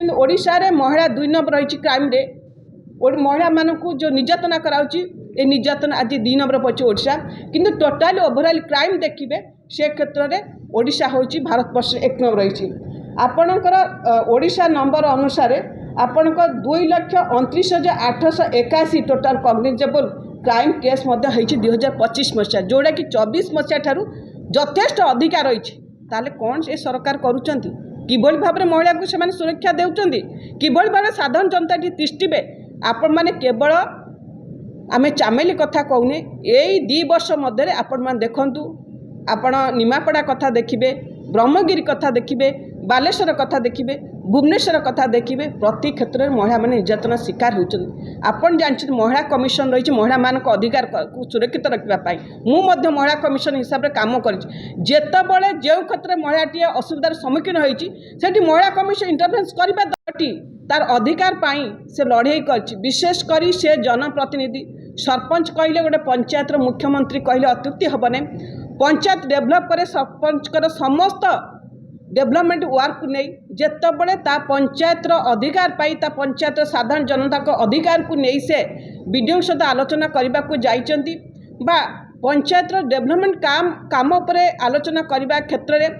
ओडिशा रे महिला 2 नंबर रही क्राइम रे महिला मानक जो निर्यातना कराऊँच ए निर्यातना आज 2 नंबर पड़े ओडिशा किंतु टोटाली ओभरऑल क्राइम देखिए से क्षेत्र में ओडिशा हूँ भारत वर्ष 1 नंबर रही आपणकर ओडिशा नंबर अनुसार आपणकर 2,29,881 टोटाल कॉग्निजेबल क्राइम केस 2025 मसीहा जोड़ा कि 24 मसीहा ठारू यथेष्ट अधिका रही ताले कौन से सरकार करुँच किभली भाव में महिला को से सुरक्षा देउचंदी किभली भाव साधारण जनता तिष्ठिबे आपण माने केवल आमे चामेली कथा कहूने यही 2 वर्ष मध्य आपण माने देखंतु आपण निमापड़ा कथा देखिबे ब्रह्मगिरी कथा देखिबे बालेश्वर कथा देखिबे भुवनेश्वर कथा देखिबे प्रति क्षेत्र में महिला माने निर्यातना शिकार होउचंदी आपण जानछि महिला कमिशन रही महिला मानक अधिकार को सुरक्षित रखिबा पाई मु मध्य महिला कमिशन हिसाब रे काम करिछि जेतेबेले जे क्षेत्र में महिलाटी असुविधार सम्मुखीन होइछि सेठी महिला कमिशन इंटरवेंस करिबा दटी तार अधिकार पाई से लड़ाई करछि विशेष करी से जनप्रतिनिधि सरपंच कहले गोटे पंचायत मुख्यमंत्री कहले अत्युक्ति हेबने पंचायत डेभलप करे सरपंच समस्त डेभलपमेंट वर्क को नहीं जितेबले पंचायत अधिकार पाई पंचायत साधारण जनता को अधिकार को नहीं से विडीओ सहित आलोचना करने को जाइछंती बा पंचायत डेभलपमेंट काम उपरे आलोचना करने क्षेत्र में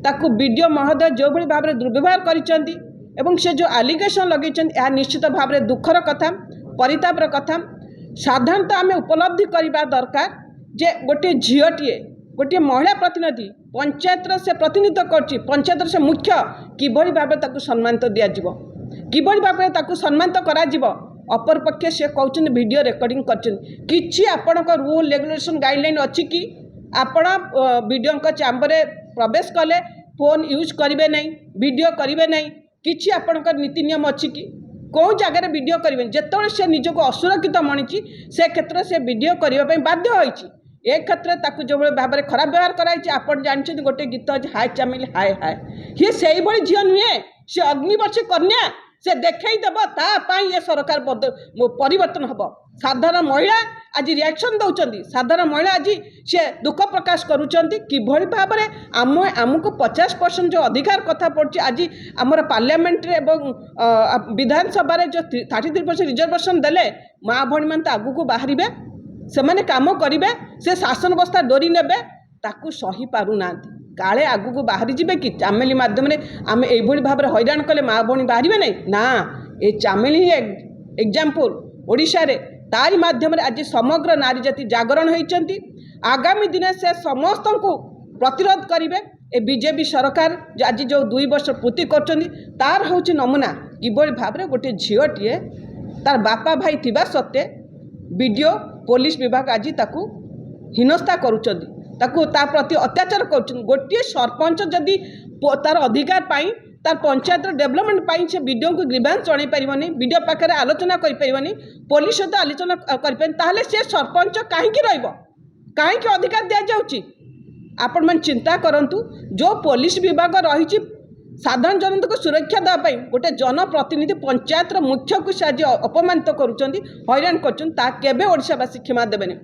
ताकू विडीओ महोदय जो भली भाव में दुर्व्यवहार करिसेंती एवं से जो एलिगेशन लगे निश्चित भाव में दुखर कथा परितापर कथा साधारणतः आम उपलब्धि करने दरकार जे गोटे झीटीए गोटे महिला प्रतिनिधि पंचायत से प्रतिनिधित्व कर पंचायत से मुख्य किभली भाव में सम्मानित दिज्व किभली भाव में सम्मानित करा अपर पक्षे से कहते वीडियो रेकर्डिंग कर आपण रूल रेगुलेशन गाइडलाइन अच्छी कि आपण वीडियो चैम्बर प्रवेश कले फोन यूज करेंगे नहीं वीडियो करेंगे नहीं किसी आपणकर नीति नियम अच्छी कि कौ जगार वीडियो करेंगे जिते से निजक असुरक्षित मणिची से क्षेत्र से वीडियो करने बाध्य होती ए क्षेत्र में जो भाव में खराब व्यवहार कराई आप जानते गोटे गीत अच्छे हाय चामिली हाय हाय ये से ही झील नुहे से अग्निवर्षी कन्या से देखईदेव तापाई ये सरकार परिवर्तन हम साधारण महिला आज रिएक्शन दौरान साधारण महिला आज से दुख प्रकाश करुँच किभली भाव में आमको 50% जो अधिकार कथा पड़ी आज आमर पार्लियामेंट विधानसभा जो 33% रिजर्वेशन देले माँ भणी मान आगू को बाहर से मैंने काम करेंगे से शासन व्यवस्था डोरी ने ताकू सही पारु ना काले आगू को बाहरी जी कि चामेली मध्यम आम ये भाव में हैरान कले माँ भणी बाहर नहीं ना ये चामेली एग्जाम्पल ओडिशा रे तारी माध्यम आज समग्र नारी जाति जागरण होती आगामी दिन से समस्त को प्रतिरोध करेंगे ए बीजेपी सरकार आज जो 2 वर्ष पूर्ति कर हूँ नमूना किभली भाव में गोटे झीटीए तार बापा भाई थिबा सत्वे वीडियो पुलिस विभाग आज ताकू हिनस्ता करुँचा प्रति अत्याचार कर गोटे सरपंच जदि तार अधिकार पाई तार पंचायत डेभलपमेंट पाई से वीडियो को ग्रीवांस जन पारनी वीडियो पाखे आलोचना करें पुलिस सहित आलोचना करें से सरपंच कहीं कहीं अधिकार दि जाऊँगी आपण मैंने चिंता करूँ जो पुलिस विभाग रही साधारण जनता को सुरक्षा देवाई गोटे जनप्रतिनिधि पंचायत मुख्य को से आज अपमानित करुँच हैरान कर ओडिशावासी क्षमा देवेनि।